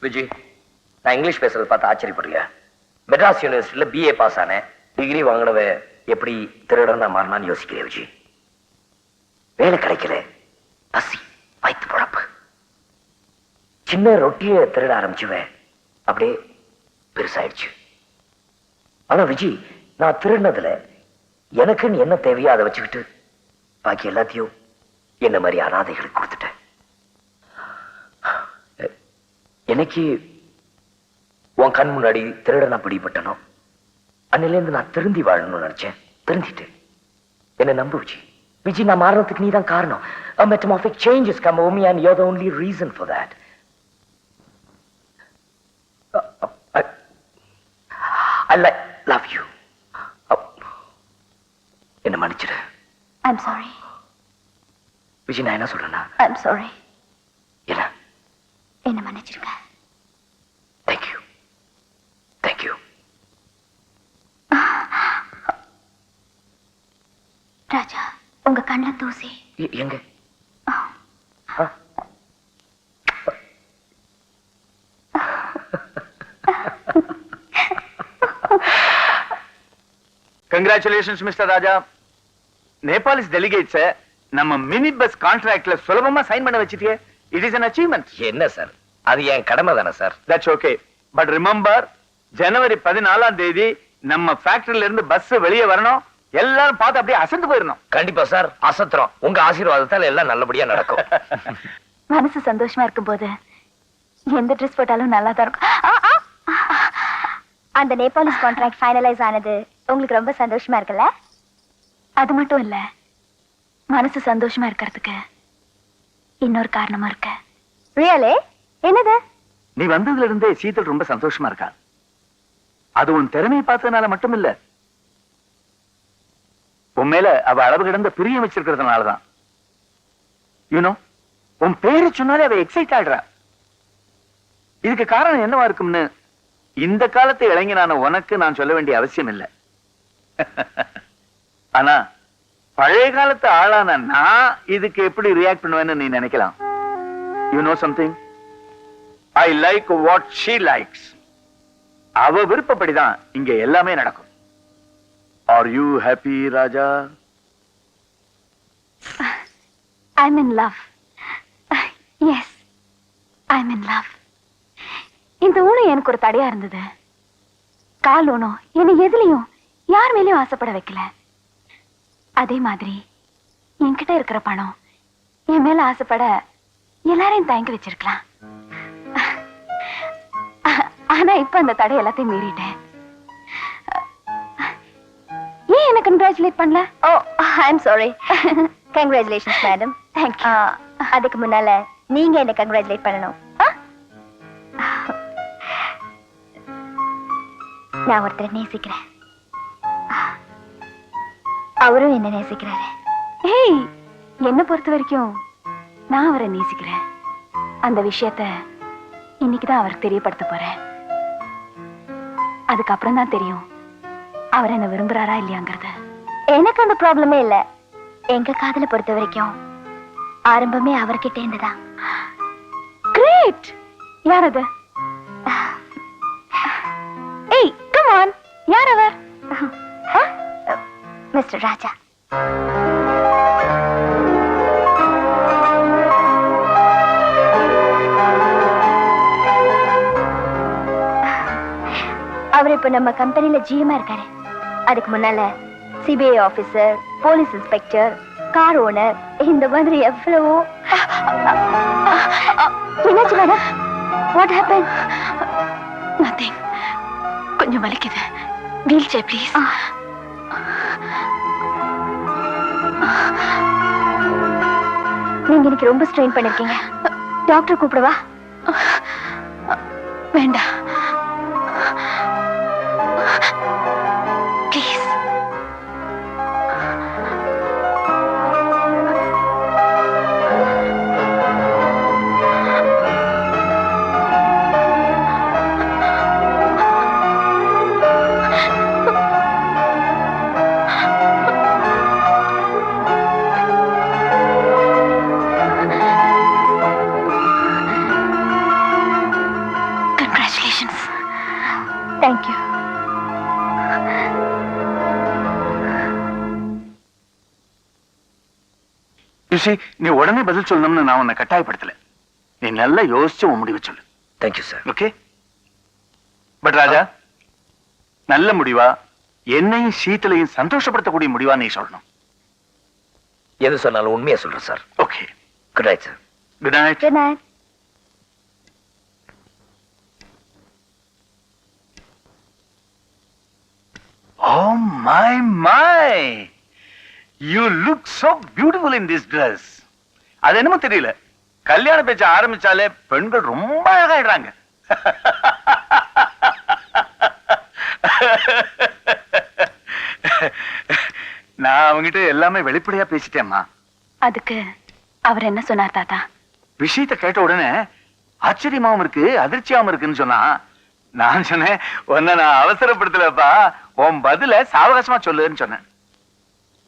விஜய், நான் இங்கிலீஷ் பேசுறது பார்த்து ஆச்சரியப்படுறியா? மெட்ராஸ் யூனிவர்சிட்டியில BA பாஸ் ஆனேன். டிகிரி வாங்கினவ எப்படி திருடனா மாறினான்னு யோசிக்கிறேன் விஜய். வேலை கிடைக்கல, பசி, வயிற்று பொழப்பு. சின்ன ரொட்டியை திருட ஆரம்பிச்சுவேன், அப்படியே பெருசாயிடுச்சு. ஆனா விஜய், நான் திருடினதுல எனக்குன்னு என்ன தேவையோ அதை வச்சுக்கிட்டு பாக்கி எல்லாத்தையும் என்ன மாதிரி அனாதைகளுக்கு கொடுத்துட்டேன். எனக்கு உன் கண் முன்னாடி திருடனா பிடிபட்டனோ அன்னிலேருந்து நான் திருந்தி வாழணும்னு நினைச்சேன். திருந்திட்டேன். என்ன நம்பு விஜய். விஜய், நான் மாறினதுக்கு நீ தான் காரணம். A metamorphic change has come over me and you're the only reason for that. I love you. என்ன மன்னிச்சிடு. I'm sorry. விஜய், நான் என்ன சொல்றேன்னா, I'm sorry. என்ன மன்னிச்சிருங்க. Thank you. Thank you. ராஜா, உங்க கண்ணில் தூசி. எங்க? Congratulations mister Raja. Nepalese delegates நம்ம மினி பஸ் கான்ட்ராக்ட்ல சுலபமா சைன் பண்ண வச்சிட்டியே. It is an achievement. என்ன சார், அது என் கடமை தானே sir. That's okay. But remember, ஜனவரி 14ஆம் தேதி நம்ம ஃபேக்டரியில இருந்து பஸ் வெளியே வரணும். எல்லாரும் பார்த்து அப்படியே அசந்து போயிடணும். கண்டிப்பா சார், அசத்துறோம். உங்க ஆசீர்வாதத்தால எல்லாம் நல்லபடியா நடக்கும். மனசு சந்தோஷமா இருக்கும் போது எந்த ட்ரெஸ் போட்டாலும் நல்லா தான் இருக்கும். அந்த நேபாளிஸ் கான்ட்ராக்ட் ஃபைனலைஸ் ஆனது உங்களுக்கு ரொம்ப சந்தோஷமா இருக்குல்ல? அது மட்டும் இல்ல, மனசு சந்தோஷமா இருக்கிறதுக்கு இன்னொரு காரணமா இருக்கு. ரியலே? என்னது? நீ வந்ததுல இருந்தே சீதல் ரொம்ப சந்தோஷமா இருக்கா. அது உன் திறமையை பார்த்ததுனால மட்டும் இல்ல, உன் மேல அவ அளவு கிடந்த பிரியம் வச்சிருக்கிறதுனாலதான். யூனோ, உன் பேரு சொன்னாலே அவ எக்ஸைட் ஆடுறா. இதுக்கு காரணம் என்னவா இருக்கும்னு இந்த காலத்து இளைஞனான உனக்கு நான் சொல்ல வேண்டிய அவசியம் இல்லை. ஆனா பழைய காலத்து ஆளான நான் இதுக்கு எப்படி ரியாக்ட் பண்ணுவேன்னு நீ நினைக்கலாம். You know something, I like what she likes. அவ விருப்பப்படிதான் இங்க எல்லாமே நடக்கும். Are you happy Raja? I'm in love. Yes, I'm in love. இந்த ஊனம் எனக்கு ஒரு தடையா இருந்தது. கால் ஊனம் என்னை எதுலயும் யார் மேலயும் ஆசைப்பட வைக்கல. அதே மாதிரி என்கிட்ட இருக்கிற பணம் என் மேல ஆசைப்பட எல்லாரையும் தயங்க வச்சிருக்கலாம். ஆனா இப்ப அந்த தடை எல்லாத்தையும் மீறிட்டேன். ஏன் என்ன கங்க்ராச்சுலேட் பண்ணல? Oh, I'm sorry. Congratulations madam. Thank you. அதுக்கு முன்னால நீங்க என்ன கங்க்ராச்சுலேட் பண்ணணும். நான் ஒருத்தரை நேசிக்கிறேன், அவரும் என்ன நேசிக்கிறாரு. ஏய், என்ன பொறுத்த வரைக்கும் நான் அவரை நேசிக்கிறேன். அந்த விஷயத்த இன்னைக்குதான் அவருக்கு தெரியப்படுத்த போறேன். அதுக்கப்புறம் தான் தெரியும் அவர் என்ன விரும்புறாரா இல்லையாங்கிறது. எனக்கு அந்த ப்ராப்ளமே இல்ல. எங்க காதலை பொறுத்த வரைக்கும் ஆரம்பமே அவர்கிட்ட இருந்துதான். கிரேட். யார் அது? ஏய், கம் ஆன். யார் அவர்? மிஸ்டர் ராஜா. அவர் இப்ப நம்ம கம்பெனில ஜிஎம்மா இருக்காரு. அதுக்கு முன்னால CBI officer, police inspector, car owner, இந்த மாதிரி எவ்வளவோ. என்னாச்சு மேடம்? What happen? நதிங். கொஞ்சம் வலிக்குது. Wheelchair please. நீங்க இன்னைக்கு ரொம்ப ஸ்ட்ரெயின் பண்ணிருக்கீங்க. டாக்டர் கூப்பிடவா? வேண்டாம். ப்ளீஸ். தேங்க்யூ. நீ உடனே பதில் சொல்லணும்னு நான் உன்னை கட்டாயப்படுத்தல. நீ நல்லா யோசிச்சு உன் முடிவு சொல்லு. Thank you sir. ஓகே. பட் ராஜா, நல்ல முடிவா, என்னையும் சீத்தலையும் சந்தோஷப்படுத்தக்கூடிய முடிவா நீ சொல்லணும். எது சொன்னாலும் உண்மையா சொல்றேன் sir. Okay. Good night sir. Good night. Good night. Oh my. You look so beautiful in this dress. அது என்னமோ தெரியல, கல்யாண பேச்ச ஆரம்பிச்சாலே பெண்கள் ரொம்ப அழகாயிடுறாங்க. நான் அவங்கிட்ட எல்லாமே வெளிப்படையா பேசிட்டேம்மா. அதுக்கு அவர் என்ன சொன்னார் தாத்தா? விஷயத்தை கேட்ட உடனே ஆச்சரியமாவும் இருக்கு, அதிர்ச்சியாவும் இருக்குன்னு சொன்னா, நான் சொன்னேன், உன்னை நான் அவசரப்படுத்தலப்பா, உன் பதில சாவகாசமா சொல்லுன்னு சொன்னேன்.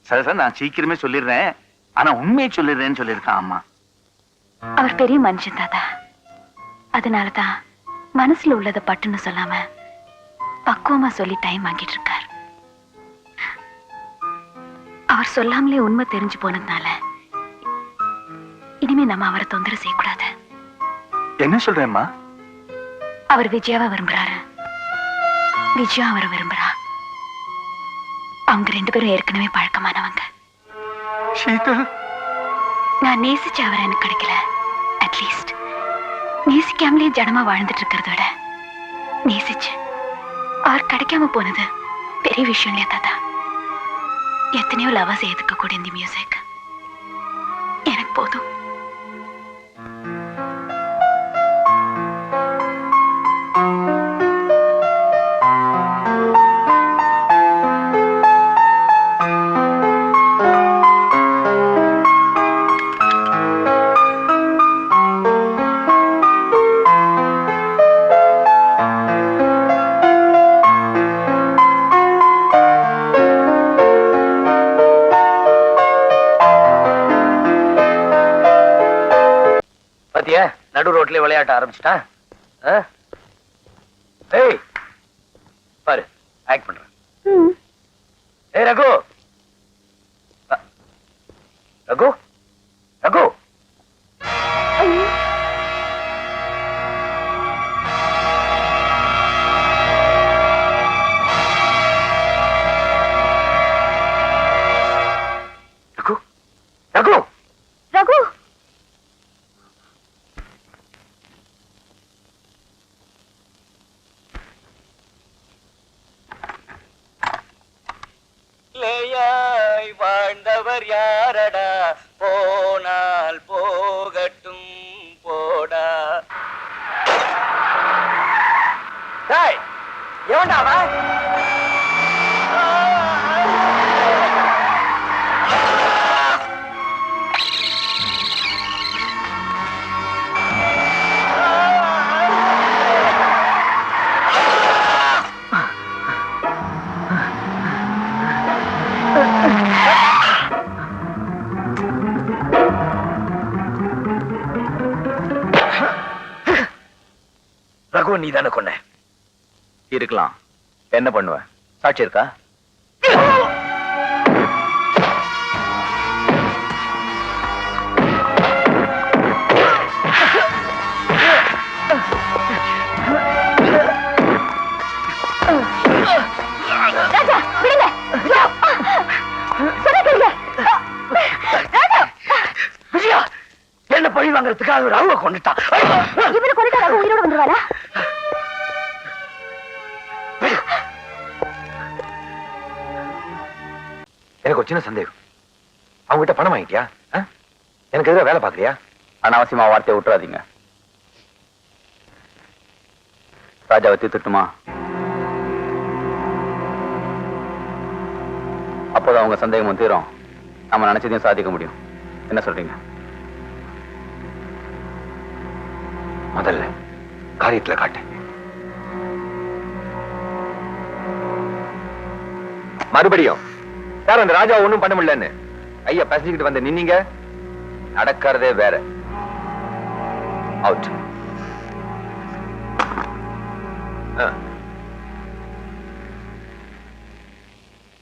சரி சார், நான் சீக்கிரமே சொல்லிடுறேன், ஆனா உண்மையை சொல்லிடுறேன்னு சொல்லியிருக்கான் அம்மா. அவர் பெரிய மனுஷன் தாத்தா. அதனாலதான் மனசுல உள்ளத பட்டுன்னு சொல்லாம பக்குவமா சொல்லி டைம் வாங்கிட்டு இருக்கார். அவர் சொல்லாமலே உண்மை தெரிஞ்சு போனதுனால இனிமே நம்ம அவரை தொந்தரவு செய்யக்கூடாது. என்ன சொல்றேம்மா? அவர் விஜயாவை விரும்புறாரு, விஜயா அவரை விரும்புறா. அவங்க 2 பேரும் ஏற்கனவே பழக்கமானவங்க. சீதல், நான் நேசிச்ச அவர் எனக்கு கிடைக்கல. அட்லீஸ்ட் நேசிக்காமலே ஜனமா வாழ்ந்துட்டு இருக்கிறத விட நேசிச்சு அவர் கிடைக்காம போனது பெரிய விஷயம் இல்லையா தாத்தா? எத்தனையோ லவர்ஸ் எதுக்க கூட இந்த மியூசிக் எனக்கு போதும். நடு ரோட்ல விளையாட்ட ஆரம்பிச்சிட்டா. ஏய் பாரு, ஆக்ட் பண்றேன். ஏய் ரகு, ரகு, ரகு. ரகு, ரகு, ரகு, வாழ்ந்தவர் யாரடா, போனால் போகட்டும் போடா. எவன்டா அவன்? ரகு, நீ தானே கொன்ன? இருக்கலாம். என்ன பண்ணுவ? சாட்சி இருக்கா? ராஜா விடுங்க. விஜயா, என்ன பழி வாங்குறதுக்காக ரகுவை கொண்டுட்டான். இவரை கொண்டுட்டா ரகு உயிரோட வந்துருவாரா? எனக்கு ஒரு சின்ன சந்தேகம். அவங்ககிட்ட பணம் வாங்கிட்டியா? எனக்கு எதிராக வேலை பாக்குறியா? அனாவசியமா வார்த்தையை விட்டுறாதீங்க. ராஜாவை தீர்த்துட்டுமா? அப்போதான் அவங்க சந்தேகம் தீரும், நம்ம நினைச்சதையும் சாதிக்க முடியும். என்ன சொல்றீங்க? முதல்ல காரியத்துல காட்டு. மறுபடியும் யார் அந்த ராஜா ஒண்ணும் பண்ண முடியலன்னு ஐயா பேசிக்கிட்டு வந்து நின்னீங்க. நடக்கிறதே வேற. அவுட்.